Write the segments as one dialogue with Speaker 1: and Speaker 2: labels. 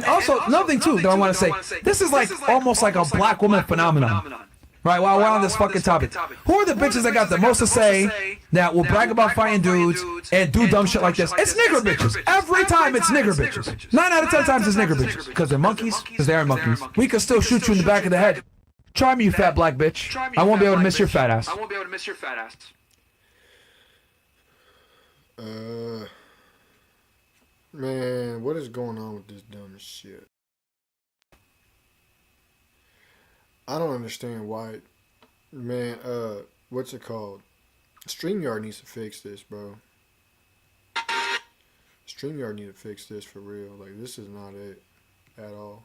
Speaker 1: And also, another thing too that I want to say, this is like almost like a black woman phenomenon. Right, while we're on this fucking topic. Who are the bitches that got the most to say that will brag about fighting dudes and do dumb shit like this? It's nigger bitches. Every time it's nigger bitches. 9 out of 10 times it's nigger bitches. Because they're monkeys, because they are monkeys. We could still shoot you in the back of the head. Try me, you fat black bitch. I won't be able to miss your fat ass.
Speaker 2: Man, what is going on with this dumb shit? I don't understand why, man, what's it called? StreamYard needs to fix this, bro. StreamYard needs to fix this for real. Like, this is not it at all.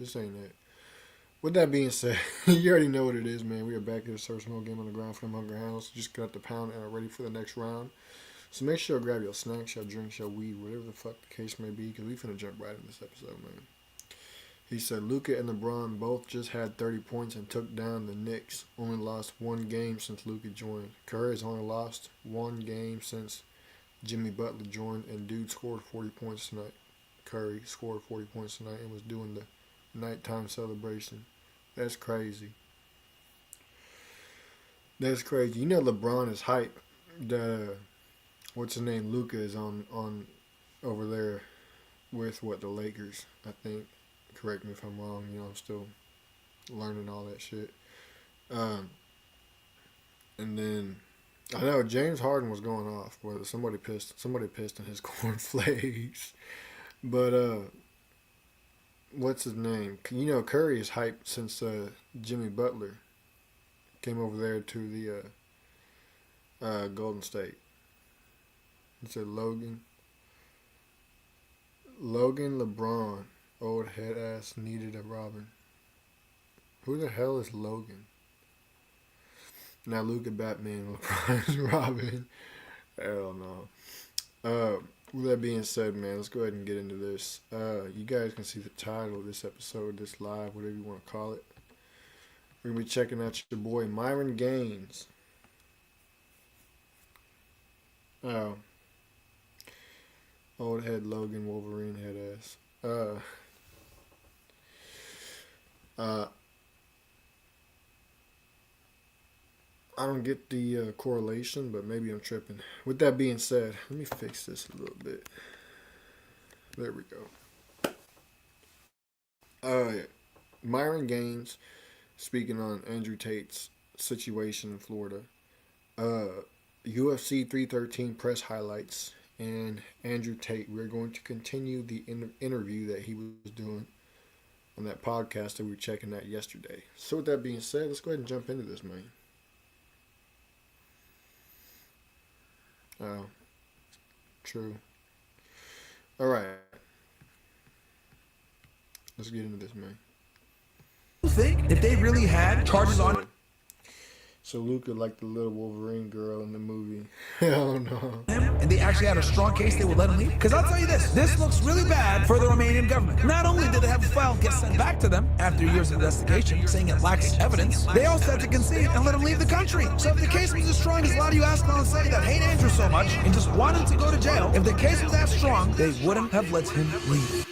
Speaker 2: This ain't it. With that being said, you already know what it is, man. We are back here to search no game on the ground for them Hunger Hounds. Just got the pound and are ready for the next round. So make sure to grab your snacks, your drinks, your weed, whatever the fuck the case may be, because we finna jump right in this episode, man. He said Luka and LeBron both just had 30 points and took down the Knicks. Only lost one game since Luka joined. Curry has only lost one game since Jimmy Butler joined, and dude scored 40 points tonight. Curry scored 40 points tonight and was doing the nighttime celebration. That's crazy. That's crazy. You know LeBron is hype. What's his name? Luka is on over there with the Lakers, I think. Correct me if I'm wrong. You know, I'm still learning all that shit. And then I know James Harden was going off, but somebody pissed in his cornflakes. But what's his name? You know, Curry is hyped since Jimmy Butler came over there to the Golden State. He said Logan LeBron. Old head ass needed a Robin. Who the hell is Logan? Now Luka Batman, LeBron's Robin. Hell no. With that being said, man, let's go ahead and get into this. You guys can see the title of this episode, this live, whatever you want to call it. We're going to be checking out your boy Myron Gaines. Oh. Old head Logan Wolverine head ass. I don't get the correlation, but maybe I'm tripping. With that being said, let me fix this a little bit. There we go. Myron Gaines speaking on Andrew Tate's situation in Florida. UFC 313 press highlights and Andrew Tate. We're going to continue the interview that he was doing on that podcast that we were checking out yesterday. So with that being said, let's go ahead and jump into this, man. Oh, true. All right. Let's get into this, man.
Speaker 1: Think if they really had charges on
Speaker 2: So Luka like the little Wolverine girl in the movie. Hell no.
Speaker 1: and they actually had a strong case, they would let him leave? Because I'll tell you this looks really bad for the Romanian government. Not only did they have a file get sent back to them after years of investigation saying it lacks evidence, they also had to concede and let him leave the country. So if the case was as strong as a lot of you astronaut say that hate Andrew so much and just want him to go to jail, if the case was that strong, they wouldn't have let him leave.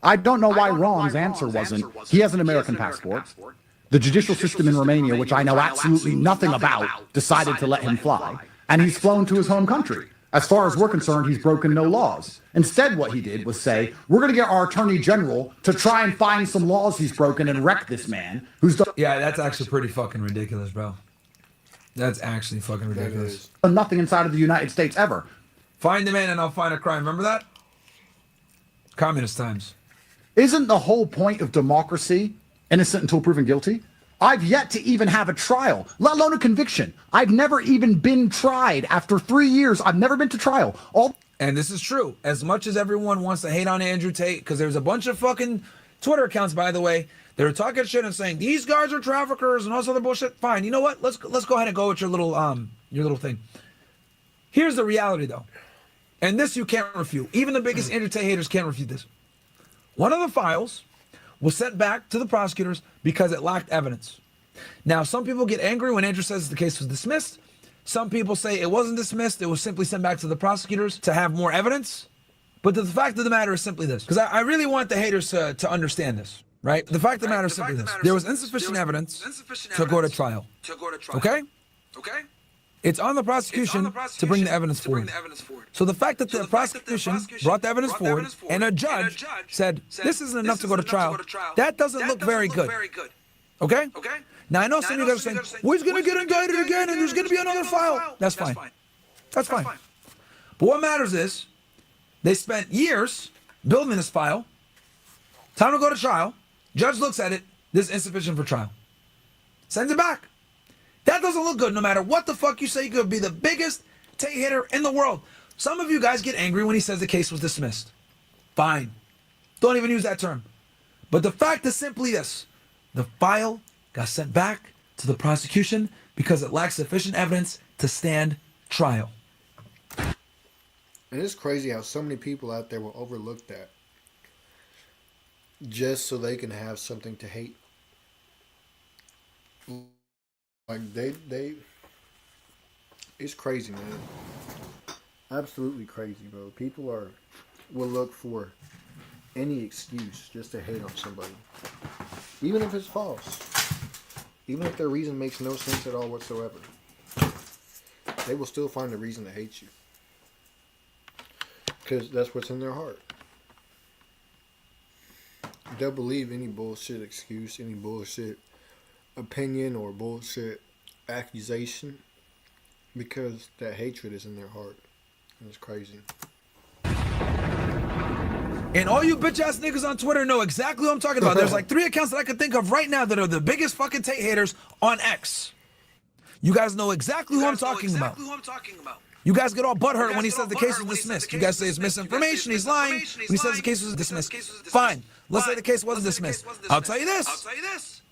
Speaker 3: I don't know why Ron's answer wasn't, he has an American passport. The judicial system in Romania, which I know absolutely nothing about, decided to let him fly, and he's flown to his home country. As far as we're concerned, he's broken no laws. Instead, what he did was say, we're going to get our attorney general to try and find some laws he's broken and wreck this man who's done...
Speaker 1: Yeah, that's actually pretty fucking ridiculous, bro. That's actually fucking ridiculous.
Speaker 3: ...done nothing inside of the United States ever.
Speaker 1: Find the man and I'll find a crime. Remember that? Communist times.
Speaker 3: Isn't the whole point of democracy innocent until proven guilty? I've yet to even have a trial, let alone a conviction. I've never even been tried. After 3 years, I've never been to trial.
Speaker 1: And this is true. As much as everyone wants to hate on Andrew Tate, because there's a bunch of fucking Twitter accounts, by the way, that are talking shit and saying these guys are traffickers and all this other bullshit. Fine, you know what? Let's go ahead and go with your little thing. Here's the reality, though, and this you can't refute. Even the biggest Andrew Tate haters can't refute this. One of the files was sent back to the prosecutors because it lacked evidence. Now, some people get angry when Andrew says the case was dismissed. Some people say it wasn't dismissed. It was simply sent back to the prosecutors to have more evidence. But the fact of the matter is simply this, because I really want the haters to understand this, right? The fact of the matter is simply this. There was insufficient evidence to go to trial. Okay? It's on the prosecution to bring the evidence forward. So the fact that the prosecution brought the evidence forward and a judge said, this isn't enough to go to trial, that doesn't look very good. Okay? Now, I know some of you guys are saying, well, he's going to get indicted again and there's going to be another file. That's fine. That's fine. But what matters is, they spent years building this file. Time to go to trial. Judge looks at it. This is insufficient for trial. Sends it back. That doesn't look good no matter what the fuck you say. You could be the biggest Tate hitter in the world. Some of you guys get angry when he says the case was dismissed. Fine. Don't even use that term. But the fact is simply this. The file got sent back to the prosecution because it lacks sufficient evidence to stand trial.
Speaker 2: And it's crazy how so many people out there will overlook that just so they can have something to hate. Like it's crazy, man. Absolutely crazy, bro. People will look for any excuse just to hate on somebody, even if it's false, even if their reason makes no sense at all whatsoever. They will still find a reason to hate you. Because that's what's in their heart. They'll believe any bullshit excuse, any bullshit opinion or bullshit accusation because that hatred is in their heart. And it's crazy.
Speaker 1: And all you bitch ass niggas on Twitter know exactly what I'm talking about. There's like 3 accounts that I can think of right now that are the biggest fucking Tate haters on X. You guys know exactly who I'm talking about. You guys get all butthurt when he says the case was dismissed. You guys say it's misinformation, he's lying. When he says the case was dismissed. Fine, let's say the case wasn't dismissed. I'll tell you this.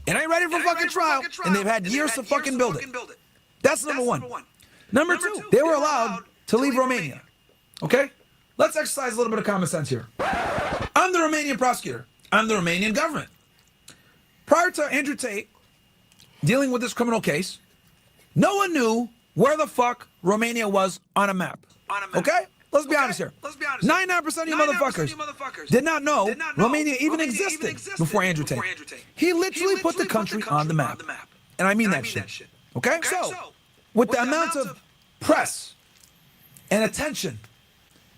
Speaker 1: It ain't ready for fucking trial, and they've had years to fucking build it. That's number one. Number two, they were allowed to leave Romania. Okay? Let's exercise a little bit of common sense here. I'm the Romanian prosecutor. I'm the Romanian government. Prior to Andrew Tate dealing with this criminal case, no one knew where the fuck Romania was on a map. Okay? Let's be honest here. 99% of you motherfuckers did not know Romania even existed before Andrew Tate. He literally put the country on the map. And I mean that shit. Okay? So, with the amount of press and attention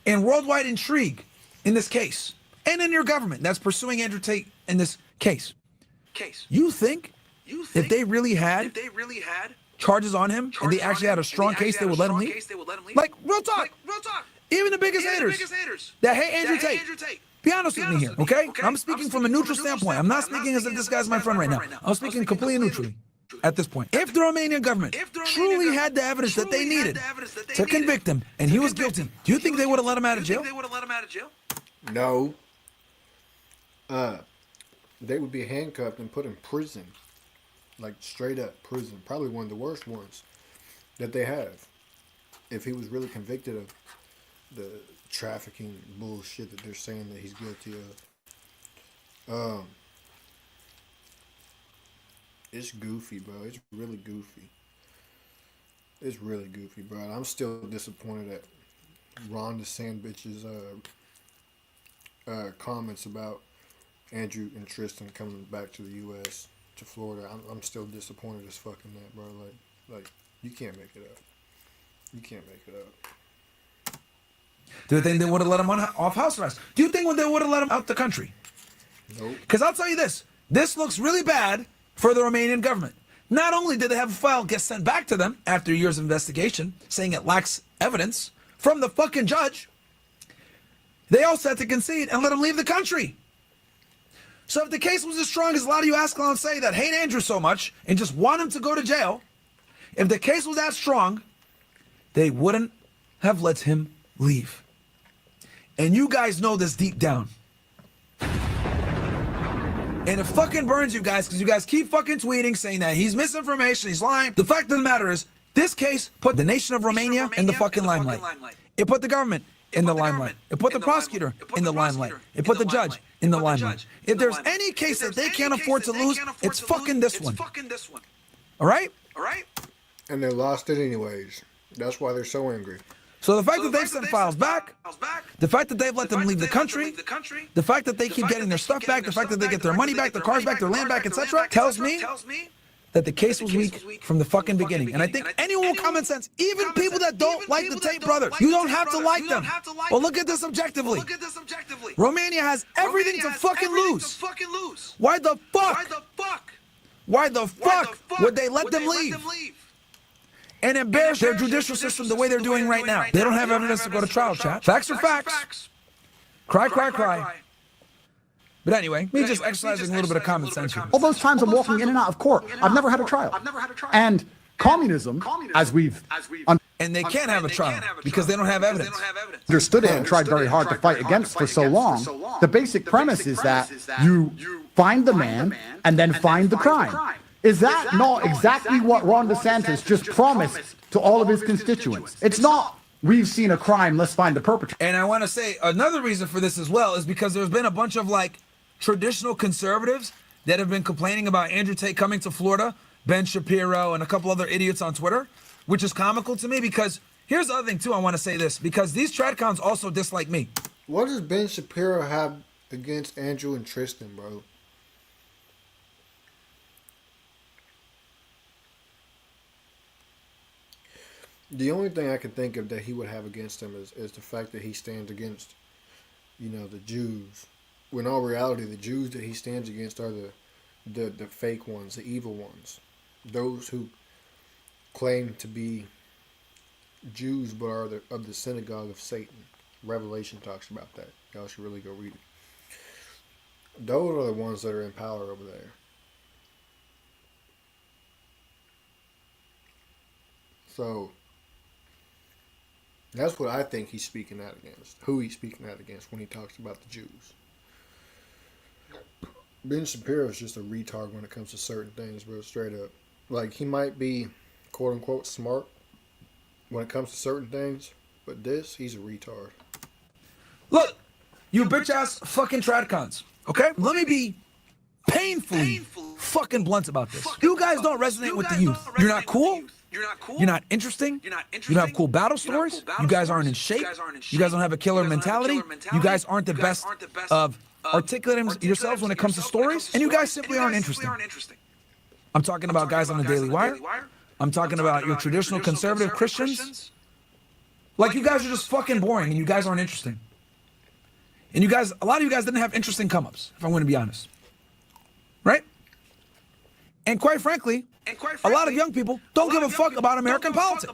Speaker 1: and worldwide intrigue in this case, and in your government that's pursuing Andrew Tate in this case, you think if they really had charges on him and they actually had a strong case, they would let him leave? Like, real talk. Even the biggest haters that hate Andrew Tate. Be honest with me here, okay? I'm speaking from a neutral standpoint. I'm not speaking as if this guy's my friend right now. I'm speaking completely neutrally at this point. If the Romanian government truly had the evidence that they needed to convict him and he was guilty, do you think they would have let him out of jail?
Speaker 2: No. They would be handcuffed and put in prison. Like straight up prison. Probably one of the worst ones that they have. If he was really convicted of the trafficking bullshit that they're saying that he's guilty of. It's goofy, bro. It's really goofy. It's really goofy, bro. I'm still disappointed at Ron DeSantis' comments about Andrew and Tristan coming back to the U.S. to Florida. I'm still disappointed as fuck in that, bro. Like you can't make it up. You can't make it up.
Speaker 1: Do you think they would have let him off house arrest? Do you think they would have let him out the country?
Speaker 2: Nope.
Speaker 1: Because I'll tell you this. This looks really bad for the Romanian government. Not only did they have a file get sent back to them after years of investigation, saying it lacks evidence from the fucking judge, they also had to concede and let him leave the country. So if the case was as strong as a lot of you Ascalon say that hate Andrew so much and just want him to go to jail, if the case was that strong, they wouldn't have let him leave. And you guys know this deep down. And it fucking burns you guys because you guys keep fucking tweeting saying that he's misinformation, he's lying. The fact of the matter is, this case put the nation of Romania in the fucking limelight. It put the government in the limelight. It put the prosecutor in the limelight. It put the judge in the limelight. If there's any case that they can't afford to lose, it's fucking this one. All right?
Speaker 2: And they lost it anyways. That's why they're so angry.
Speaker 1: So the fact that they've sent files back, the fact that they've let them leave the country, the fact that they keep getting their stuff back, the fact that they get their money back, their cars back, their land back, etc., tells me that the case was weak from the fucking beginning. And I think anyone with common sense, even people that don't like the Tate brothers, you don't have to like them. But look at this objectively. Romania has everything to fucking lose. Why the fuck? Why the fuck would they let them leave? And embarrass their judicial system the way they're doing right now. They don't have evidence to go to trial, chat. Facts are facts. Cry, cry, cry. But anyway, me just exercising a little bit of common sense here.
Speaker 3: All those times I'm walking in and out of court, I've never had a trial. And communism, as we've
Speaker 1: And they can't have a trial because they don't have evidence.
Speaker 3: understood it and tried very hard to fight against for so long, the basic premise is that you find the man and then find the crime. Is that not exactly what Ron DeSantis just promised to all of his constituents? It's not, we've seen a crime, let's find the perpetrator.
Speaker 1: And I want to say another reason for this as well is because there's been a bunch of like traditional conservatives that have been complaining about Andrew Tate coming to Florida, Ben Shapiro, and a couple other idiots on Twitter, which is comical to me because here's the other thing too, I want to say this, because these tradcons also dislike me.
Speaker 2: What does Ben Shapiro have against Andrew and Tristan, bro? The only thing I can think of that he would have against him is the fact that he stands against, the Jews. When in all reality, the Jews that he stands against are the fake ones, the evil ones. Those who claim to be Jews but are of the synagogue of Satan. Revelation talks about that. Y'all should really go read it. Those are the ones that are in power over there. So that's what I think he's speaking out against. Who he's speaking out against when he talks about the Jews. Ben Shapiro is just a retard when it comes to certain things, bro. Straight up. Like, he might be, quote unquote, smart when it comes to certain things, but he's a retard.
Speaker 1: Look, you bitch ass fucking tradcons, okay? Let me be painfully fucking blunt about this. You guys don't resonate with the youth. You're not cool. You're not interesting. You don't have cool battle stories. You guys aren't in shape. You guys don't have a killer mentality. You guys aren't the best of articulating yourselves when it comes to stories. And you guys simply aren't interesting. I'm talking about guys on the Daily Wire. I'm talking about your traditional conservative Christians. Like, you guys are just fucking boring and you guys aren't interesting. And you guys, a lot of you guys didn't have interesting come-ups, if I'm going to be honest. Right? And quite frankly, a lot of young people don't give a fuck about American politics.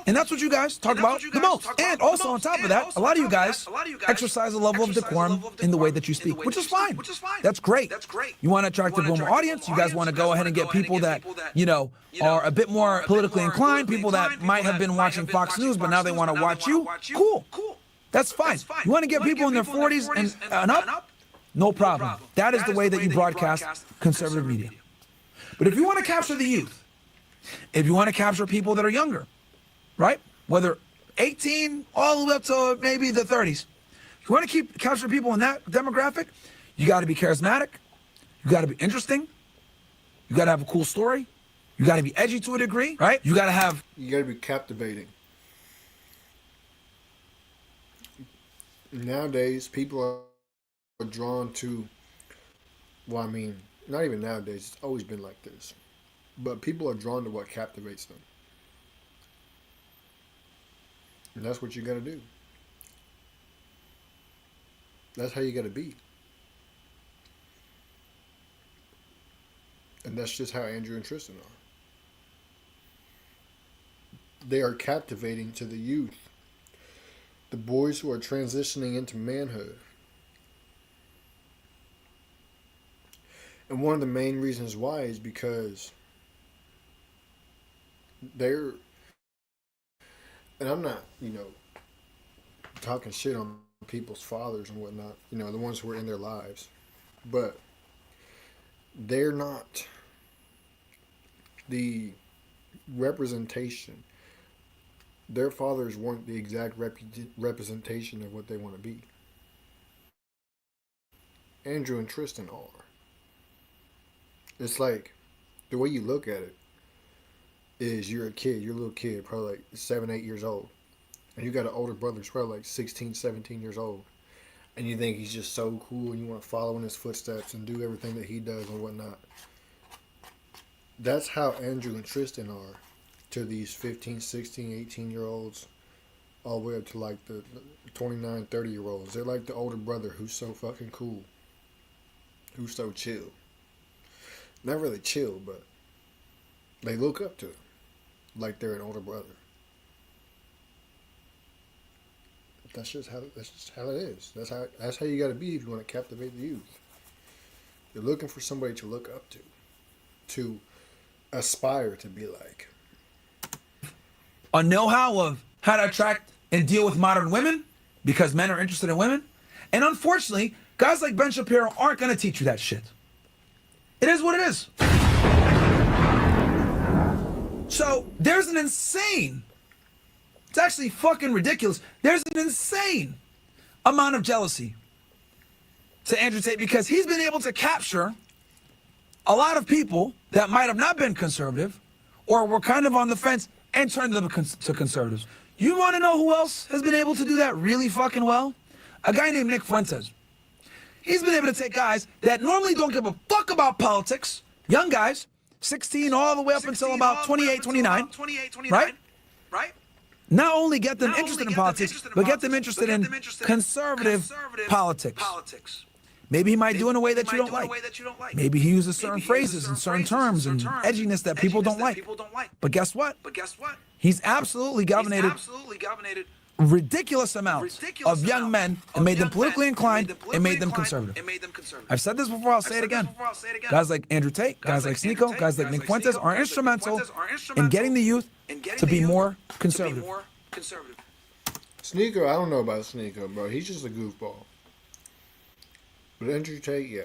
Speaker 1: And that's what you guys talk about the most. And also on top of that, a lot of you guys exercise a level of decorum in the way that you speak, which is fine. That's great. You want to attract a boomer audience. You guys want to go ahead and get people that, are a bit more politically inclined, people that might have been watching Fox News, but now they want to watch you. Cool. That's fine. You want to get people in their 40s and up? No problem. That is the way that you broadcast conservative media. But if you want to capture the youth, if you want to capture people that are younger, right? Whether 18 all the way up to maybe the 30s. If you want to capture people in that demographic, you got to be charismatic. You got to be interesting. You got to have a cool story. You got to be edgy to a degree, right? You got
Speaker 2: to be captivating. Nowadays, people are drawn to, not even nowadays, it's always been like this. But people are drawn to what captivates them. And that's what you got to do. That's how you got to be. And that's just how Andrew and Tristan are. They are captivating to the youth. The boys who are transitioning into manhood. And one of the main reasons why is because they're, and I'm not, talking shit on people's fathers and whatnot, the ones who are in their lives, but they're not the representation. Their fathers weren't the exact representation of what they want to be. Andrew and Tristan are. It's like, the way you look at it is you're a little kid, probably like 7, 8 years old. and you got an older brother who's probably like 16, 17 years old, and you think he's just so cool and you want to follow in his footsteps and do everything that he does and whatnot. That's how Andrew and Tristan are to these 15, 16, 18-year-olds, all the way up to like the 29, 30-year-olds. They're like the older brother who's so fucking cool, who's so chill. Not really chill, but they look up to him like they're an older brother. That's just how it is. That's how you got to be if you want to captivate the youth. You're looking for somebody to look up to aspire to be like.
Speaker 1: A know-how of how to attract and deal with modern women because men are interested in women. And unfortunately, guys like Ben Shapiro aren't going to teach you that shit. It is what it is. So there's an insane, it's actually fucking ridiculous. There's an insane amount of jealousy to Andrew Tate because he's been able to capture a lot of people that might have not been conservative or were kind of on the fence and turn them to conservatives. You want to know who else has been able to do that really fucking well? A guy named Nick Fuentes. He's been able to take guys that normally don't give a fuck about politics, young guys, 16 all the way up until about 28, 29, right? Not only get them interested in politics, but get them interested in conservative politics. Maybe he might do it in a way that you don't like. Maybe he uses certain phrases and certain terms and edginess that people don't like. But guess what? He's absolutely galvanized ridiculous amounts of young men and made them politically inclined and made them conservative. I've said this before, I'll say it again. Guys like Andrew Tate, guys like Sneeko, guys like Nick Fuentes are instrumental in getting the youth to be more conservative.
Speaker 2: Sneeko, I don't know about Sneeko, bro. He's just a goofball. But Andrew Tate, yeah.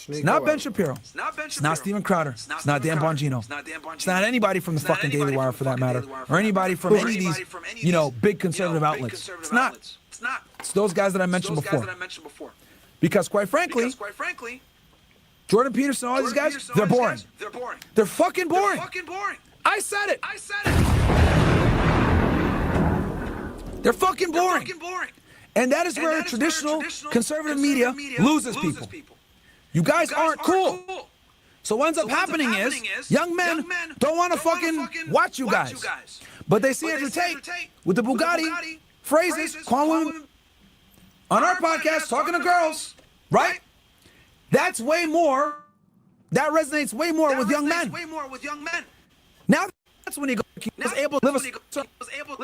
Speaker 1: It's not Ben Shapiro. It's not Steven Crowder. It's not Dan Bongino. It's not anybody from the fucking Daily Wire, for that matter, or anybody from any of these, big conservative outlets. It's not. It's those guys that I mentioned before. Because quite frankly, Jordan Peterson, all these guys, they're boring. They're fucking boring. I said it. They're fucking boring. And that is where traditional conservative media loses people. You guys aren't cool. So what ends up happening is young men don't want to fucking watch you guys. But they see Andrew Tate with the Bugatti phrases, calling women on our podcast, talking to girls, right? That's way more, that resonates way more with young men. Now that's when he was able to live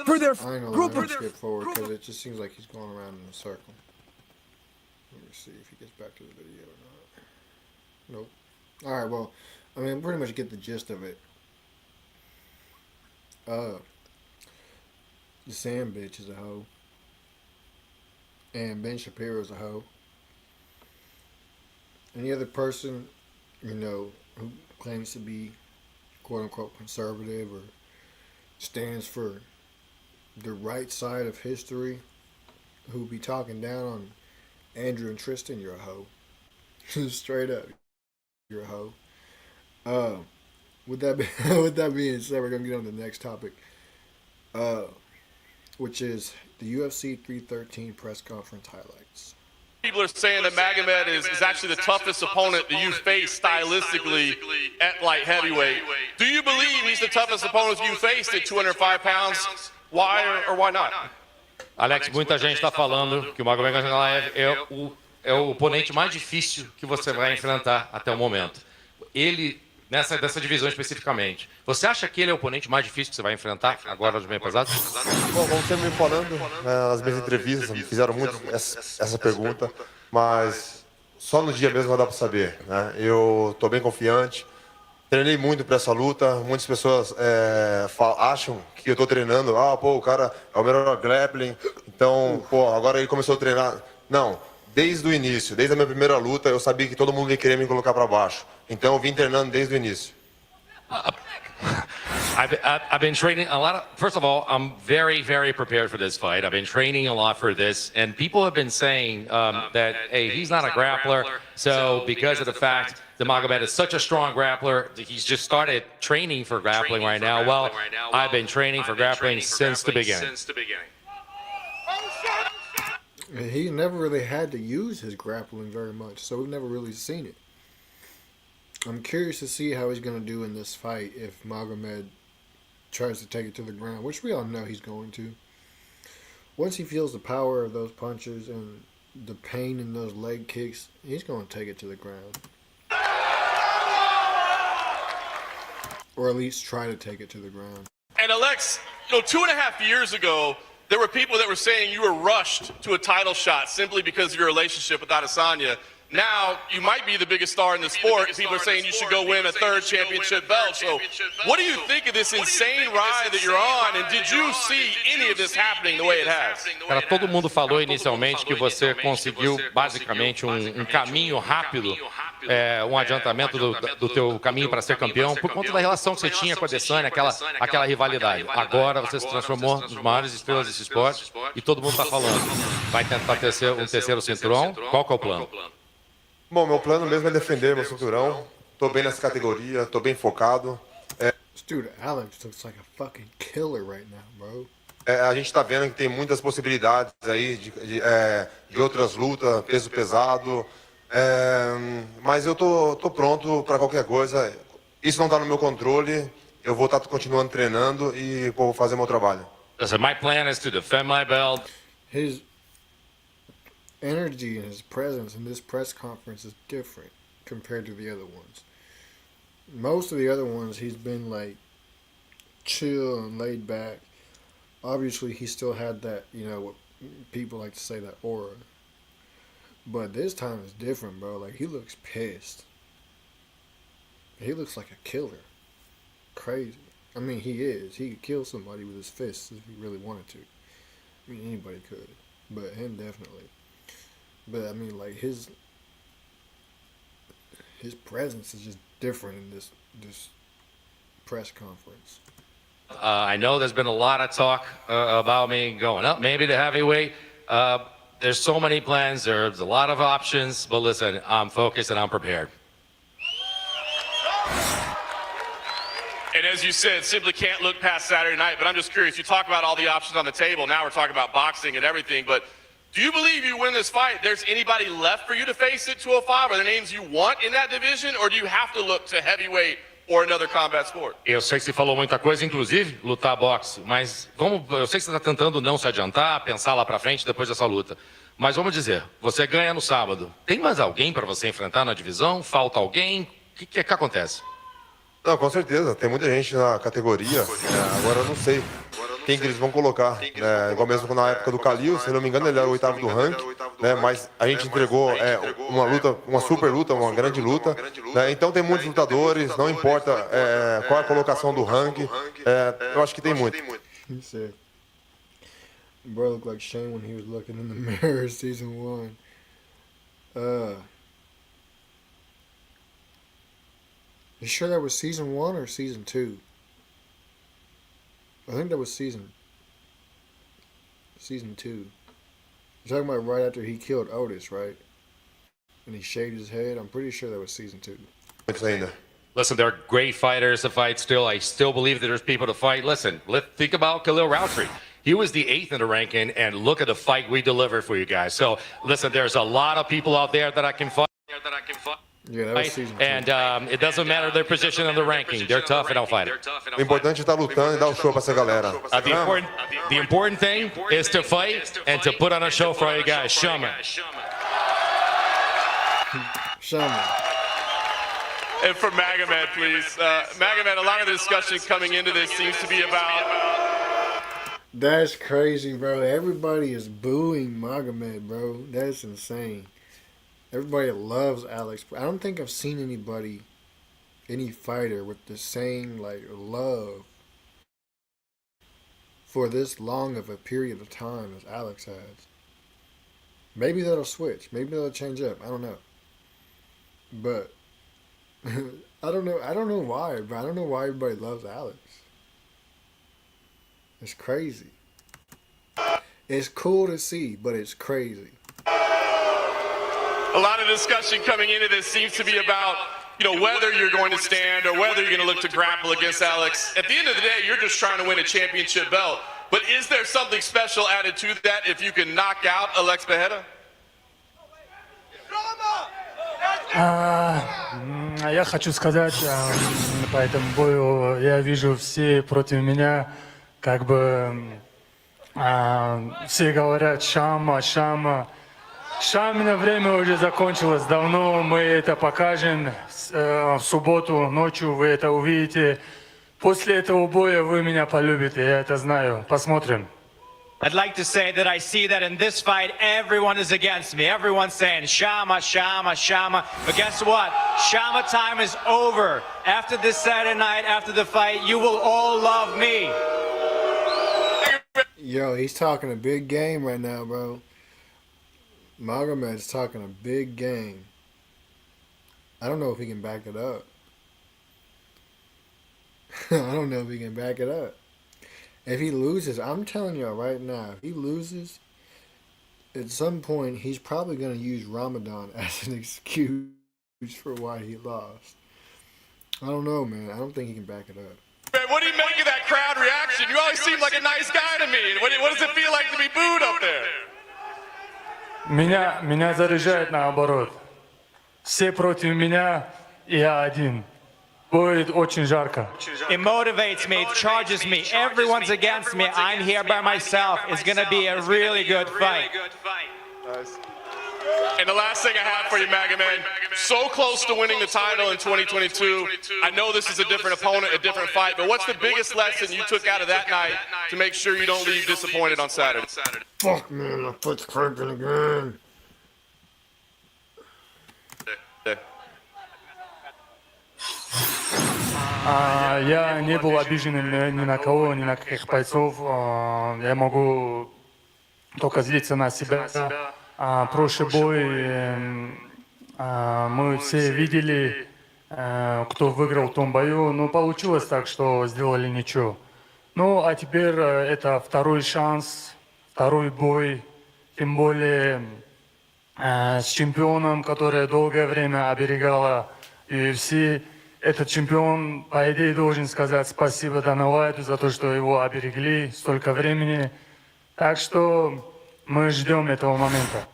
Speaker 1: through their group of...
Speaker 2: skip forward because it just seems like he's going around in a circle. Let me see if he gets back to the video or not. Nope. All right, well, I mean, pretty much get the gist of it. The Sam bitch is a hoe. And Ben Shapiro is a hoe. Any other person, who claims to be quote-unquote conservative or stands for the right side of history, who be talking down on Andrew and Tristan, you're a hoe. Straight up. You're a hoe. With that being said, we're gonna get on to the next topic, which is the UFC 313 press conference highlights.
Speaker 4: People are saying that Magomed is actually the toughest opponent that you face stylistically at light heavyweight. Do you believe he's the toughest opponent you faced at 205 pounds? Why or why not?
Speaker 5: Alex, muita gente está falando que o Magomed é o oponente mais difícil que você vai enfrentar até o momento. Ele, dessa divisão especificamente, você acha que ele é o oponente mais difícil que você vai enfrentar agora nos meio pesados?
Speaker 6: Bom, como você me falando, nas minhas entrevistas, me fizeram muito essa pergunta, mas só no dia mesmo vai dar para saber, né? Eu estou bem confiante, treinei muito para essa luta, muitas pessoas acham que eu estou treinando, o cara é o melhor grappling, então, agora ele começou a treinar. Não. Desde o início, desde a minha primeira luta, eu sabia que todo mundo ia querer me colocar para baixo. Então eu vim treinando desde o início.
Speaker 5: I've been training a lot. First of all, I'm very, very prepared for this fight. I've been training a lot for this, and people have been saying that, hey, he's not a grappler. So because of the fact that Magomed is such a strong grappler. He's just started training for grappling right now. Well, I've been training for grappling since the beginning.
Speaker 2: And he never really had to use his grappling very much, so we've never really seen it. I'm curious to see how he's going to do in this fight if Magomed tries to take it to the ground, which we all know he's going to. Once he feels the power of those punches and the pain in those leg kicks, he's going to take it to the ground. Or at least try to take it to the ground.
Speaker 4: And Alex, 2.5 years ago, there were people that were saying you were rushed to a title shot simply because of your relationship with Adesanya. Now, you might be the biggest star in the sport. People are saying you should go win a third championship belt. So what do you think of this insane ride that you're on? And did you see any of this happening the way it has?
Speaker 5: Cara, todo mundo falou inicialmente que você conseguiu basicamente um caminho rápido, um adiantamento do teu caminho para ser campeão por conta da relação que você tinha com a Adesanya, aquela rivalidade. Agora você se transformou nas maiores estrelas desse esporte e todo mundo está falando. Vai tentar ter um terceiro cinturão? Qual que é o plano?
Speaker 6: Bom, meu plano mesmo é defender meu cinturão. Tô bem nessa categoria, tô bem focado.
Speaker 2: Dude, Alex looks like a fucking killer right now, bro.
Speaker 6: A gente tá vendo que tem muitas possibilidades aí de outras lutas, peso pesado. Mas eu tô pronto para qualquer coisa. Isso não tá no meu controle. Eu vou estar continuando treinando e vou fazer meu trabalho.
Speaker 5: Listen, my plan is to defend my belt.
Speaker 2: His energy and his presence in this press conference is different compared to the other ones. Most of the other ones, he's been like chill and laid back. Obviously, he still had that, what people like to say, that aura. But this time is different, bro. Like, he looks pissed. He looks like a killer. Crazy. I mean, he is. He could kill somebody with his fists if he really wanted to. I mean, anybody could. But him, definitely. But, I mean, like, his presence is just different in this press conference.
Speaker 5: I know there's been a lot of talk about me going up maybe to heavyweight. There's so many plans. There's a lot of options. But listen, I'm focused and I'm prepared.
Speaker 4: And as you said, simply can't look past Saturday night. But I'm just curious. You talk about all the options on the table. Now we're talking about boxing and everything. But do you believe you win this fight, there's anybody left for you to face at 205? Are there names you want in that division? Or do you have to look to heavyweight or another combat sport?
Speaker 5: Eu sei que você falou muita coisa, inclusive lutar boxe. Mas eu sei que você está tentando não se adiantar, pensar lá para frente depois dessa luta. Mas vamos dizer, você ganha no sábado. Tem mais alguém para você enfrentar na divisão? Falta alguém? O que acontece?
Speaker 6: Não, com certeza. Tem muita gente na categoria. Agora eu não sei quem que eles vão colocar. Igual mesmo na época do Khalil, se não me engano, ele era o 8º do ranking. Mas a gente entregou uma luta, uma super luta, uma grande luta. Então tem muitos lutadores, não importa qual é a colocação do ranking. Eu acho que tem muito.
Speaker 2: He said, bro looked like Shane when he was looking in the mirror season 1. You sure that was season 1 or season 2? I think that was season 2. You're talking about right after he killed Otis, right? And he shaved his head. I'm pretty sure that was season 2.
Speaker 5: Listen, there are great fighters to fight still. I still believe that there's people to fight. Listen, think about Khalil Rountree. He was the 8th in the ranking, and look at the fight we delivered for you guys. So, listen, there's a lot of people out there that I can fight.
Speaker 2: Yeah, that was season 2.
Speaker 5: And it doesn't matter their position in the ranking. They're tough and I'll fight it.
Speaker 6: O importante é estar lutando e dar o show pra essa galera.
Speaker 5: The important thing is to fight and to put on a show for all you guys. Shama.
Speaker 4: And for Magomed, please. Magomed, a lot of the discussion coming into this seems to be about...
Speaker 2: That's crazy, bro. Everybody is booing Magomed, bro. That's insane. Everybody loves Alex. I don't think I've seen any fighter with the same, love for this long of a period of time as Alex has. Maybe that'll switch. Maybe that'll change up. I don't know. But I don't know why, but I don't know why everybody loves Alex. It's crazy. It's cool to see, but it's crazy.
Speaker 4: A lot of discussion coming into this seems to be about whether you're going to stand or whether you're going to look to grapple against Alex, at the end of the day, you're just trying to win a championship belt. But is there something special added to that if you can knock out Alex Pereira?
Speaker 7: Я хочу сказать, по этому бою я вижу все против меня, как бы все говорят Шама, Шама. Шамина время уже закончилось давно, мы это покажем в субботу ночью, вы это увидите. После этого боя вы меня полюбите, я это знаю. Посмотрим.
Speaker 8: I'd like to say that I see that in this fight, everyone is against me. Everyone's saying, Shama, Shama, Shama. But guess what? Shama time is over. After this Saturday night, after the fight, you will all love me.
Speaker 2: Yo, he's talking a big game right now, bro. Magomed's talking a big game. I don't know if he can back it up. I don't know if he can back it up. If he loses, I'm telling y'all right now, if he loses, at some point, he's probably going to use Ramadan as an excuse for why he lost. I don't know, man. I don't think he can back it up.
Speaker 4: Man, what do you make of that crowd reaction? You always seem like a nice guy to me. What does it feel like to be booed up there?
Speaker 7: Меня заряжает наоборот. Все против меня, я один. Будет очень жарко.
Speaker 8: It motivates me, it charges me. Everyone's against me. I'm here by myself. It's going to be a really good fight.
Speaker 4: Nice. And the last thing I have for you, Magomed, so close to winning the title in 2022. I know this is a different opponent, a different fight, but what's the biggest lesson you took out of that night to make sure you don't leave disappointed on Saturday?
Speaker 2: Fuck, man, my foot's cramping again.
Speaker 7: Я не был обижен ни на кого, ни на каких бойцов. Я могу только злиться на себя. Прошлый бой мы все видели, кто выиграл в том бою. Но получилось так, что сделали ничего. Ну, а теперь это второй шанс, второй бой. Тем более с чемпионом, который долгое время оберегала UFC. Этот чемпион, по идее, должен сказать спасибо Дана Уайту за то, что его оберегли столько времени. Так что мы ждем этого момента.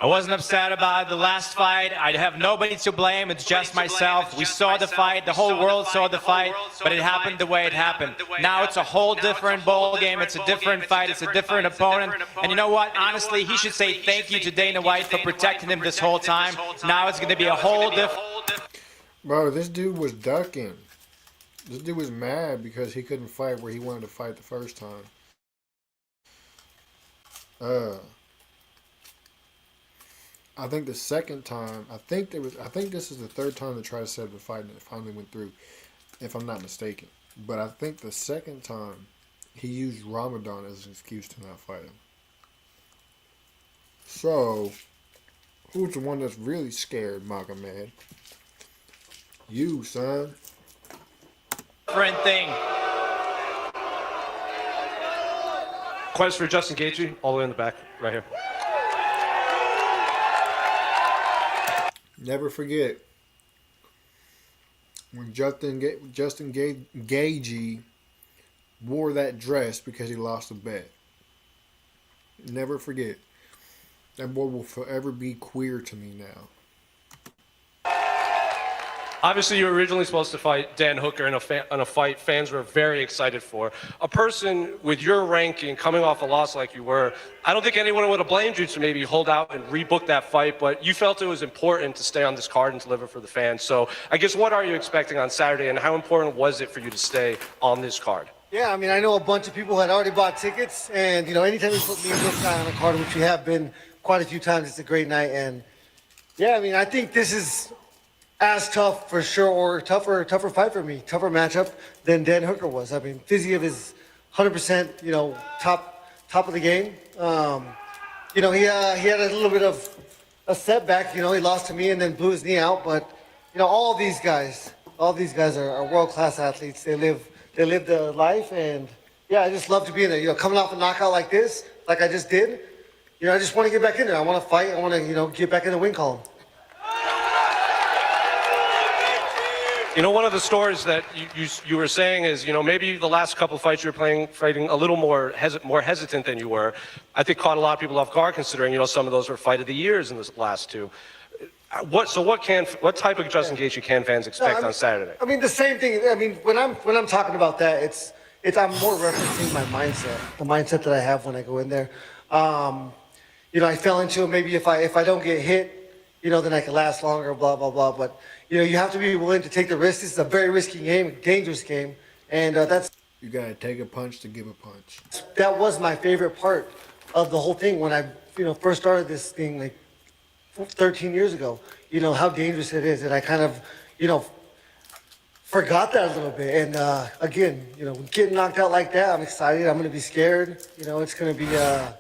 Speaker 8: I wasn't upset about the last fight. I have nobody to blame. It's just myself. We saw the fight. The whole world saw the fight, but it happened the way it happened. Now it's a whole different ball game. It's a different fight. It's a different opponent. And you know what? Honestly, he should say thank you to Dana White for protecting him this whole time. Now it's going to be a whole different...
Speaker 2: Bro, this dude was ducking. This dude was mad because he couldn't fight where he wanted to fight the first time. I think the second time, I think this is the third time they tried to set up the fight and it finally went through, if I'm not mistaken. But I think the second time he used Ramadan as an excuse to not fight him. So, who's the one that's really scared, Magomed? You, son.
Speaker 8: thing.
Speaker 9: Question for Justin Gaethje, all the way in the back, right here.
Speaker 2: Never forget when Justin Gaethje wore that dress because he lost a bet. Never forget. That boy will forever be queer to me now.
Speaker 9: Obviously, you were originally supposed to fight Dan Hooker in a fight fans were very excited for. A person with your ranking, coming off a loss like you were, I don't think anyone would have blamed you to maybe hold out and rebook that fight, but you felt it was important to stay on this card and deliver for the fans. So I guess what are you expecting on Saturday, and how important was it for you to stay on this card?
Speaker 10: Yeah, I mean, I know a bunch of people had already bought tickets, and, you know, anytime you put me and this guy on a card, which we have been quite a few times, it's a great night. And, yeah, I mean, I think this is as tough for sure, or tougher fight for me, tougher matchup than Dan Hooker was. I mean, Fiziev is 100%, you know, top of the game. You know, he had a little bit of a setback. You know, he lost to me and then blew his knee out. But, you know, all these guys are world-class athletes. They live the life, and yeah, I just love to be in there. You know, coming off a knockout like this, like I just did. You know, I just want to get back in there. I want to fight. I want to, you know, get back in the win column.
Speaker 9: You know, one of the stories that you were saying is, you know, maybe the last couple of fights you were fighting a little more hesitant than you were. I think caught a lot of people off guard, considering, you know, some of those were fight of the years in this last two. What type of Justin Gaethje can fans expect on Saturday?
Speaker 10: I mean, the same thing. I mean, when I'm talking about that, it's I'm more referencing my mindset, the mindset that I have when I go in there. You know, I fell into it. Maybe if I don't get hit, you know, then I can last longer. Blah blah blah. But you know, you have to be willing to take the risk. This is a very risky game, dangerous game, and that's.
Speaker 2: You gotta take a punch to give a punch.
Speaker 10: That was my favorite part of the whole thing when I, you know, first started this thing like 13 years ago. You know how dangerous it is, and I kind of, you know, forgot that a little bit. And again, you know, getting knocked out like that, I'm excited. I'm going to be scared. You know, it's going to be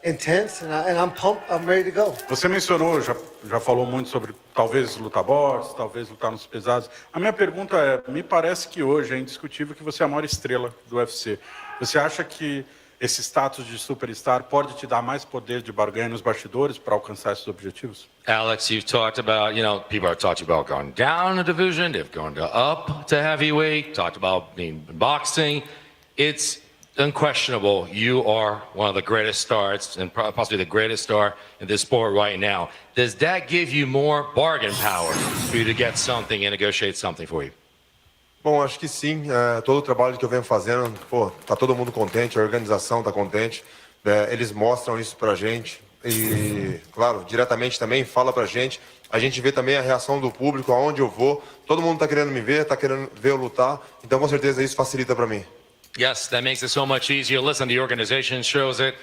Speaker 10: intense, and I'm pumped. I'm ready to go.
Speaker 11: Você mencionou, já falou muito sobre talvez lutar boxe, talvez lutar nos pesados. A minha pergunta é, me parece que hoje é indiscutível que você é a maior estrela do UFC. Você acha que esse status de superstar pode te dar mais poder de barganha nos bastidores para alcançar esses objetivos?
Speaker 5: Alex, you've talked about, you know, people are talking about going down a division, they've gone up to heavyweight, talked about being boxing. It's unquestionable. You are one of the greatest stars and possibly the greatest star in this sport right now. Does that give you more bargain power for you to get something and negotiate something for you?
Speaker 6: Bom, acho que sim. Todo o trabalho que eu venho fazendo, pô, tá todo mundo contente, a organização tá contente. Eles mostram isso pra gente e, claro, diretamente também fala pra gente. A gente vê também a reação do público, aonde eu vou. Todo mundo tá querendo me ver, tá querendo ver eu lutar. Então, com certeza, isso facilita pra mim.
Speaker 5: Yes, that makes it so much easier. Listen, the organization shows it.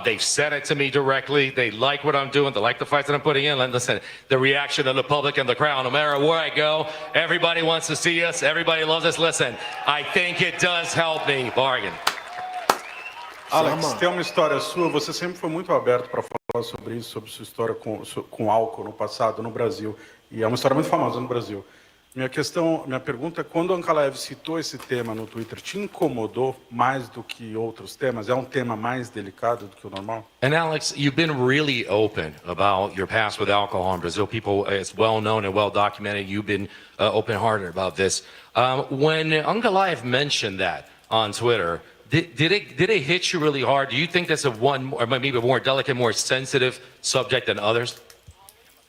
Speaker 5: They've said it to me directly. They like what I'm doing. They like the fights that I'm putting in. Listen, the reaction of the public and the crowd, no matter where I go, everybody wants to see us. Everybody loves us. Listen, I think it does help me bargain.
Speaker 11: Alex, tem uma história sua. Você sempre foi muito aberto para falar sobre isso, sobre sua história com álcool no passado no Brasil. E é uma história muito famosa no Brasil. Minha pergunta é, quando o Ankalaev citou esse tema no Twitter, te incomodou mais do que outros temas? É um tema mais delicado do que o normal?
Speaker 5: And Alex, you've been really open about your past with alcohol in Brazil. People, it's well known and well documented. You've been open-hearted about this. When Ankalaev mentioned that on Twitter, did it hit you really hard? Do you think that's or maybe a more delicate, more sensitive subject than others?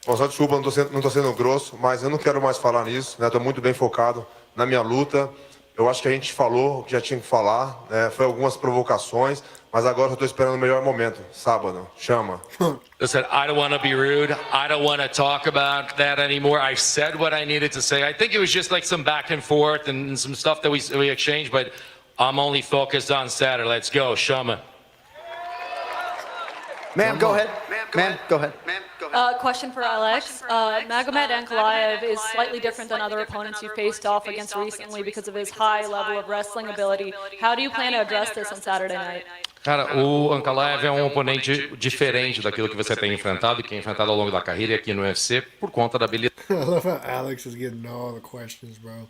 Speaker 6: Bom, só desculpa, não tô sendo grosso, mas eu não quero mais falar nisso, né? Tô muito bem focado na minha luta. Eu acho que a gente falou o que já tinha que falar, né? Foi algumas provocações, mas agora eu tô esperando o melhor momento. Sábado, chama.
Speaker 5: Listen, I don't want to be rude. I don't want to talk about that anymore. I said what I needed to say. I think it was just like some back and forth and some stuff that we exchanged, but I'm only focused on Saturday. Let's go, Shama.
Speaker 12: Ma'am, go ahead. Ma'am, go ahead.
Speaker 13: Question for Alex. Magomed Ankalaev is slightly different than other opponents you faced off against recently because of his high level of wrestling ability. How do you plan to address this on Saturday night?
Speaker 5: Cara, o Ankalaev é um oponente diferente daquilo que você tem enfrentado e que é enfrentado ao longo da carreira aqui no UFC por conta da habilidade.
Speaker 2: I love how Alex is getting all the questions, bro.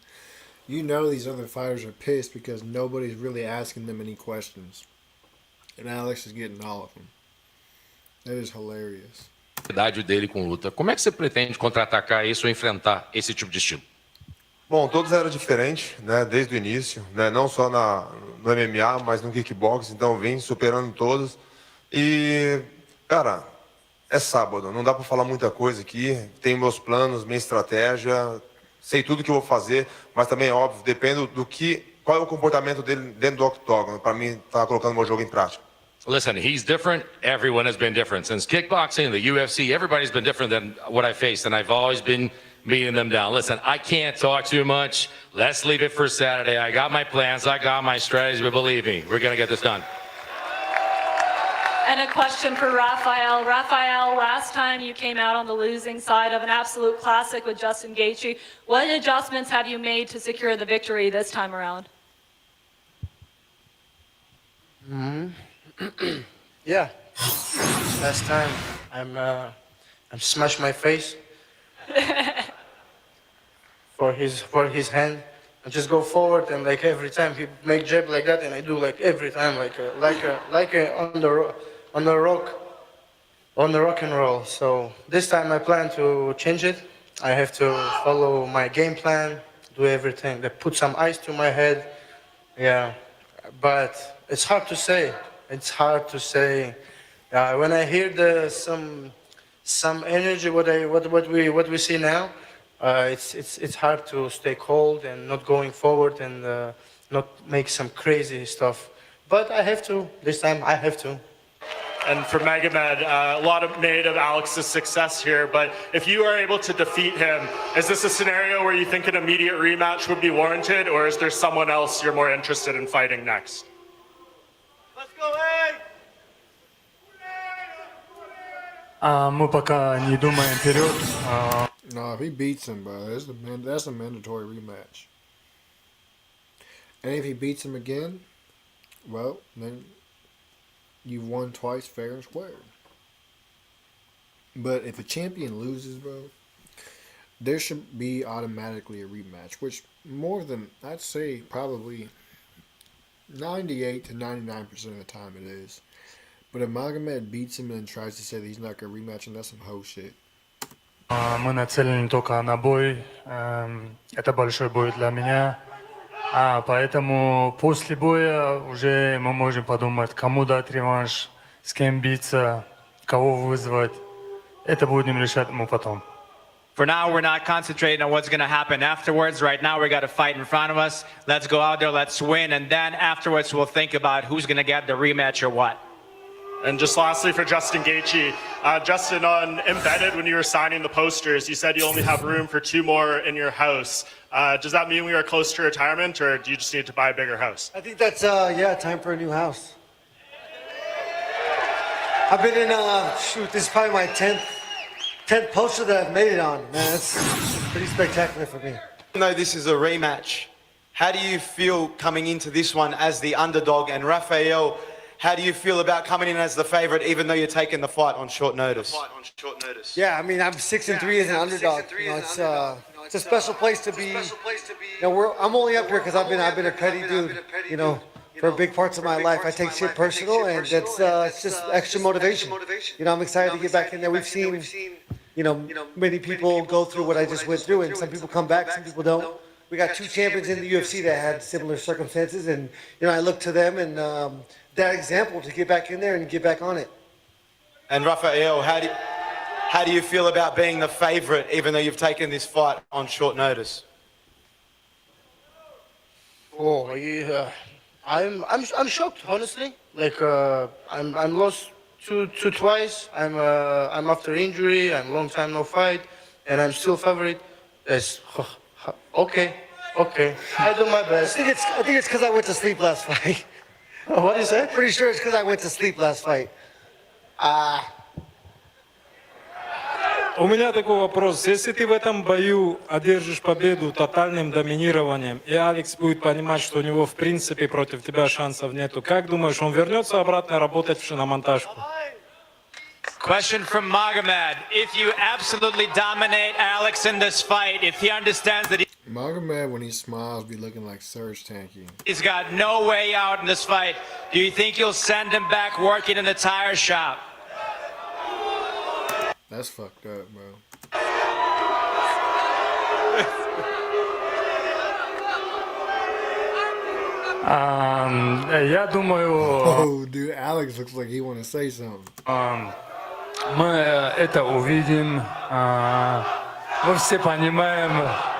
Speaker 2: You know these other fighters are pissed because nobody's really asking them any questions. And Alex is getting all of them. That is hilarious.
Speaker 5: Dele com luta. Como é que você pretende contra-atacar isso ou enfrentar esse tipo de estilo?
Speaker 6: Bom, todos eram diferentes, né, desde o início, né, não só no MMA, mas no kickbox, então eu vim superando todos. E, cara, é sábado, não dá para falar muita coisa aqui, tenho meus planos, minha estratégia, sei tudo que eu vou fazer, mas também, óbvio, depende qual é o comportamento dele dentro do octógono, para mim estar colocando meu jogo em prática.
Speaker 5: Listen, he's different. Everyone has been different. Since kickboxing, the UFC, everybody's been different than what I faced, and I've always been beating them down. Listen, I can't talk too much. Let's leave it for Saturday. I got my plans. I got my strategies, but believe me, we're going to get this done.
Speaker 13: And a question for Rafael. Rafael, last time you came out on the losing side of an absolute classic with Justin Gaethje. What adjustments have you made to secure the victory this time around?
Speaker 12: Yeah. Last time I'm smashed my face for his hand. I just go forward and like every time he make jab like that, and I do like every time like on the rock and roll. So this time I plan to change it. I have to follow my game plan, do everything. They put some ice to my head. Yeah, but it's hard to say. It's hard to say. When I hear some energy, what we see now, it's hard to stay cold and not going forward and not make some crazy stuff. But I have to. This time I have to.
Speaker 14: And for Magomed, a lot of made of Alex's success here, but if you are able to defeat him, is this a scenario where you think an immediate rematch would be warranted, or is there someone else you're more interested in fighting next?
Speaker 10: Let's go, hey!
Speaker 7: Мы пока не думаем вперед.
Speaker 2: No, if he beats him, bro, that's a mandatory rematch. And if he beats him again, well, then you've won twice fair and square. But if a champion loses, bro, there should be automatically a rematch, which more than, I'd say, probably 98 to 99% of the time it is. But if Magomed beats him and tries to say that he's not going to rematch him, that's some hoe shit.
Speaker 7: Мы нацелены только на бой. Это большой бой для меня. Поэтому после боя уже мы можем подумать, кому дать реванш, с кем биться, кого вызвать. Это будем решать мы потом.
Speaker 8: For now, we're not concentrating on what's going to happen afterwards. Right now, we got a fight in front of us. Let's go out there, let's win, and then afterwards we'll think about who's going to get the rematch or what.
Speaker 14: And just lastly for Justin Gaethje, Justin, on Embedded, when you were signing the posters, you said you only have room for 2 more in your house. Does that mean we are close to retirement, or do you just need to buy a bigger house?
Speaker 10: I think that's, time for a new house. I've been in, this is probably my 10th poster that I've made it on. Man, that's pretty spectacular for me.
Speaker 15: Even though this is a rematch, how do you feel coming into this one as the underdog? And Rafael, how do you feel about coming in as the favorite, even though you're taking the fight on short notice?
Speaker 10: Yeah, I mean, I'm 6-3 as an underdog. You know, it's a special place to be. You know, I'm only up here because I've been a petty dude. You know, for big parts of my life, I take shit personal, and it's just extra motivation. You know, I'm excited to get back in there. We've seen, you know, many people go through what I just went through, and some people come back, some people don't. We got 2 champions in the UFC that had similar circumstances, and you know, I look to them and that example to get back in there and get back on it.
Speaker 15: And Rafael, how do you feel about being the favorite, even though you've taken this fight on short notice?
Speaker 12: Oh, yeah. I'm shocked, honestly. Like I'm lost twice. I'm after injury. I'm long time no fight, and I'm still favorite. It's okay. I do my best.
Speaker 10: I think it's because I went to sleep last fight.
Speaker 12: What did you say?
Speaker 10: Pretty sure it's because I went to sleep last fight.
Speaker 16: У меня такой вопрос. Если ты в этом бою одержишь победу тотальным доминированием, и Алекс будет понимать, что у него в принципе против тебя шансов нету, как думаешь, он вернется обратно работать в шиномонтажку?
Speaker 8: Question from Magomed. If you absolutely dominate Alex in this fight, if he understands that
Speaker 2: Magomed, when he smiles, be looking like Serge Tanky.
Speaker 8: he's got no way out in this fight, do you think you'll send him back working in the tire shop?
Speaker 2: That's fucked up, bro.
Speaker 7: Я думаю...
Speaker 2: Oh, dude, Alex looks like he want to say something.
Speaker 7: Мы это увидим. Мы все понимаем,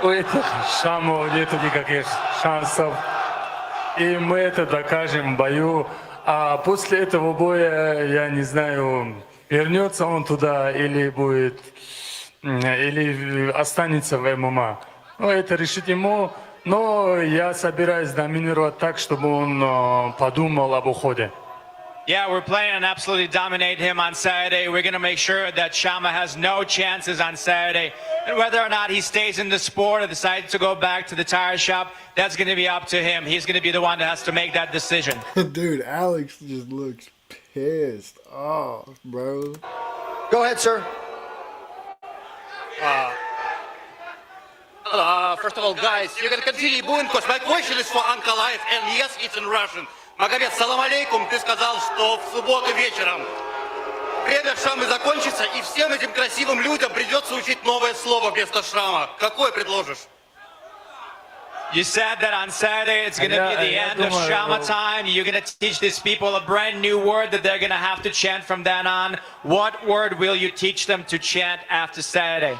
Speaker 7: у этих шамов нету никаких шансов. И мы это докажем в бою. А после этого боя, я не знаю, вернется он туда или будет, или останется в ММА. Ну, это решит ему. Но я собираюсь доминировать так, чтобы он подумал об уходе.
Speaker 8: Yeah, we're planning on absolutely dominate him on Saturday. We're going to make sure that Shama has no chances on Saturday. And whether or not he stays in the sport or decides to go back to the tire shop, that's going to be up to him. He's going to be the one that has to make that decision.
Speaker 2: Dude, Alex just looks pissed off, bro.
Speaker 10: Go ahead, sir.
Speaker 17: First of all, guys, you can continue booing because my question is for Ankalaev, and yes, it's in Russian. Magomed, салам алейкум, ты сказал, что в субботу вечером время Шамы закончится, и всем этим красивым людям придется учить новое слово вместо Шама. Какое предложишь?
Speaker 8: You said that on Saturday it's going to be the end of Shama time. You're going to teach these people a brand new word that they're going to have to chant from then on. What word will you teach them to chant after Saturday?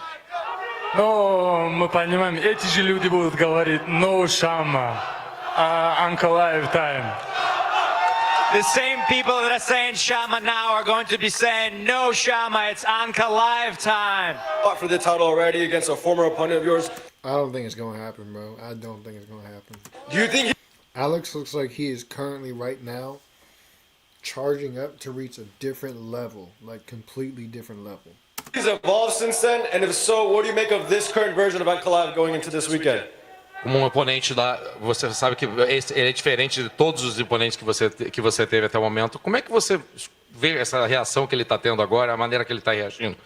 Speaker 7: Ну, мы понимаем, эти же люди будут говорить «No Shama, Ankalaev time».
Speaker 8: The same people that are saying Shama now are going to be saying no Shama, it's Ankalaev time.
Speaker 18: Fought for the title already against a former opponent of yours.
Speaker 2: I don't think it's going to happen, bro. I don't think it's going to happen.
Speaker 18: Do you think
Speaker 2: Alex looks like he is currently right now charging up to reach a different level, like completely different level.
Speaker 18: he's evolved since then? And if so, what do you make of this current version of Ankalaev going into this weekend?
Speaker 5: Como um oponente lá, você sabe que ele é diferente de todos os oponentes que você teve até o momento. Como é que você vê essa reação que ele está tendo agora, a maneira que ele está reagindo?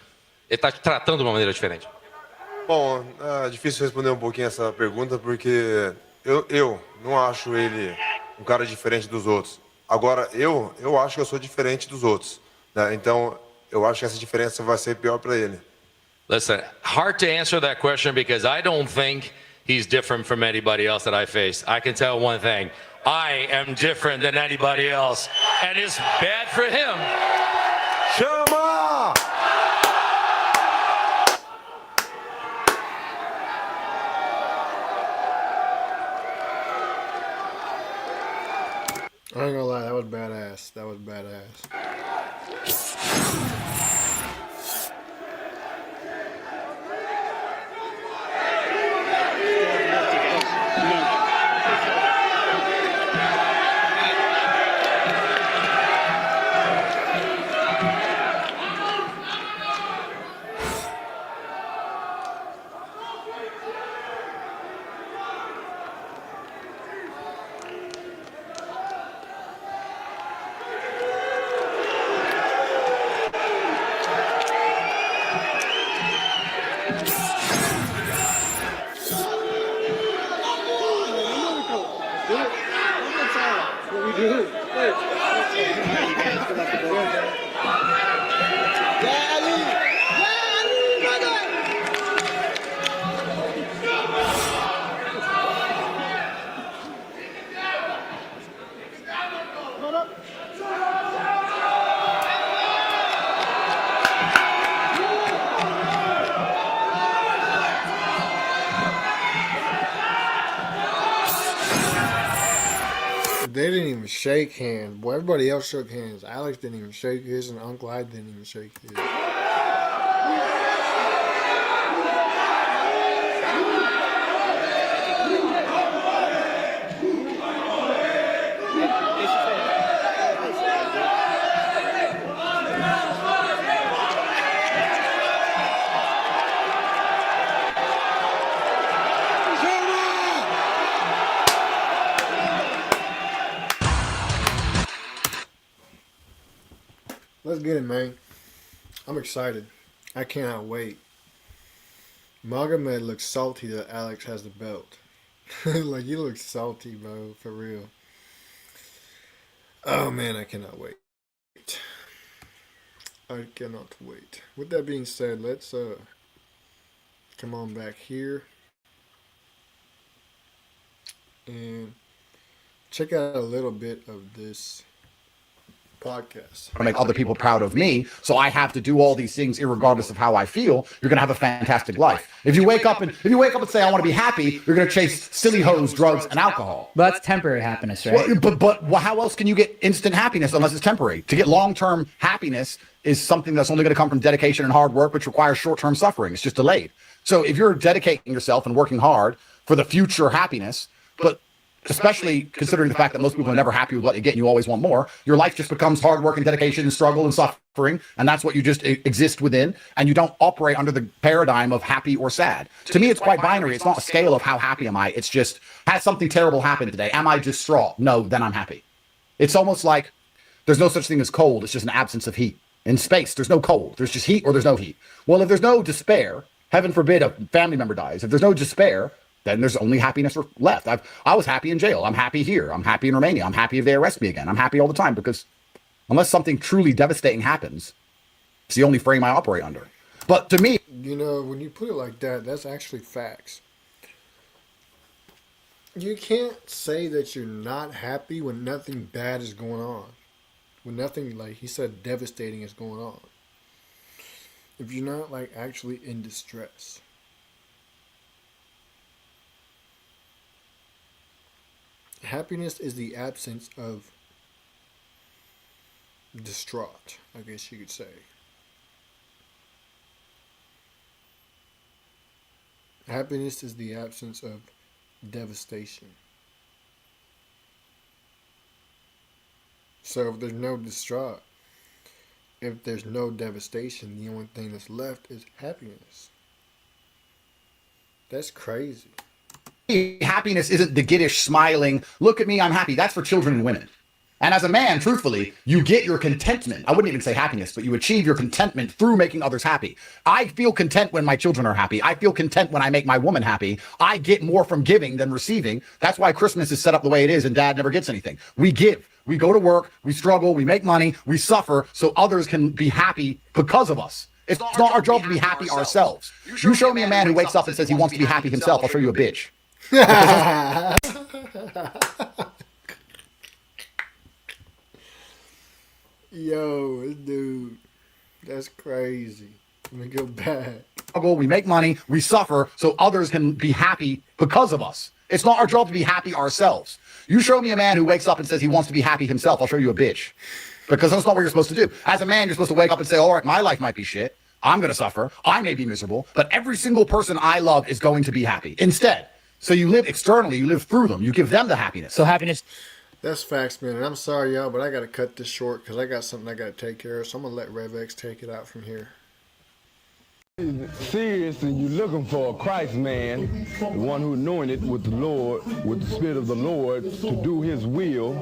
Speaker 5: Ele está te tratando de uma maneira diferente.
Speaker 6: Bom, é difícil responder um pouquinho essa pergunta, porque eu não acho ele um cara diferente dos outros. Agora, eu acho que eu sou diferente dos outros, né? Então, eu acho que essa diferença vai ser pior para ele.
Speaker 5: Listen, hard to answer that question because I don't think he's different from anybody else that I face. I can tell one thing. I am different than anybody else, and it's bad for him.
Speaker 6: Chama!
Speaker 2: I ain't gonna lie, that was badass. That was badass. They didn't even shake hands. Boy, everybody else shook hands. Alex didn't even shake his, and Uncle I didn't even shake his. Let's get it, man. I'm excited. I cannot wait. Magomed looks salty that Alex has the belt. Like, you look salty, bro, for real. Oh, man, I cannot wait. I cannot wait. With that being said, let's come on back here and check out a little bit of this podcast.
Speaker 3: To make other people proud of me, so I have to do all these things irregardless of how I feel. You're gonna have a fantastic life. If you wake up and say I want to be happy, you're gonna chase silly hoes, drugs, and alcohol.
Speaker 19: But that's temporary happiness, right?
Speaker 3: Well, but how else can you get instant happiness unless it's temporary? To get long-term happiness is something that's only going to come from dedication and hard work, which requires short-term suffering. It's just delayed. So if you're dedicating yourself and working hard for the future happiness, but especially considering the fact that most people are never happy with what you get and you always want more, your life just becomes hard work and dedication and struggle and suffering, and that's what you just exist within, and you don't operate under the paradigm of happy or sad. To me, it's quite binary. It's not a scale of how happy am I. It's just, has something terrible happened today? Am I distraught? No, then I'm happy. It's almost like there's no such thing as cold. It's just an absence of heat. In space, there's no cold. There's just heat or there's no heat. Well, if there's no despair, heaven forbid a family member dies. If there's no despair, then there's only happiness left. I was happy in jail. I'm happy here. I'm happy in Romania. I'm happy if they arrest me again. I'm happy all the time because unless something truly devastating happens, it's the only frame I operate under. But to me,
Speaker 2: you know, when you put it like that, that's actually facts. You can't say that you're not happy when nothing bad is going on. When nothing, like he said, devastating is going on. If you're not, like, actually in distress. Happiness is the absence of distraught, I guess you could say. Happiness is the absence of devastation. So if there's no distraught, if there's no devastation, the only thing that's left is happiness. That's crazy.
Speaker 3: Happiness isn't the giddish, smiling, look at me, I'm happy. That's for children and women. And as a man, truthfully, you get your contentment. I wouldn't even say happiness, but you achieve your contentment through making others happy. I feel content when my children are happy. I feel content when I make my woman happy. I get more from giving than receiving. That's why Christmas is set up the way it is and dad never gets anything. We give. We go to work. We struggle. We make money. We suffer so others can be happy because of us. It's not our job to be happy ourselves. You show me a man who wakes up and says he wants to be happy himself, I'll show you a bitch.
Speaker 2: Yo, this dude, that's crazy. Let me go back.
Speaker 3: We make money, we suffer so others can be happy because of us. It's not our job to be happy ourselves. You show me a man who wakes up and says he wants to be happy himself, I'll show you a bitch. Because that's not what you're supposed to do. As a man, you're supposed to wake up and say, all right, my life might be shit. I'm going to suffer. I may be miserable, but every single person I love is going to be happy. Instead, so you live externally, you live through them, you give them the happiness. So happiness.
Speaker 2: That's facts, man. And I'm sorry, y'all, but I got to cut this short because I got something I got to take care of. So I'm going to let RevX take it out from here.
Speaker 19: Serious, and you're looking for a Christ man, the one who anointed with the Lord, with the Spirit of the Lord, to do his will.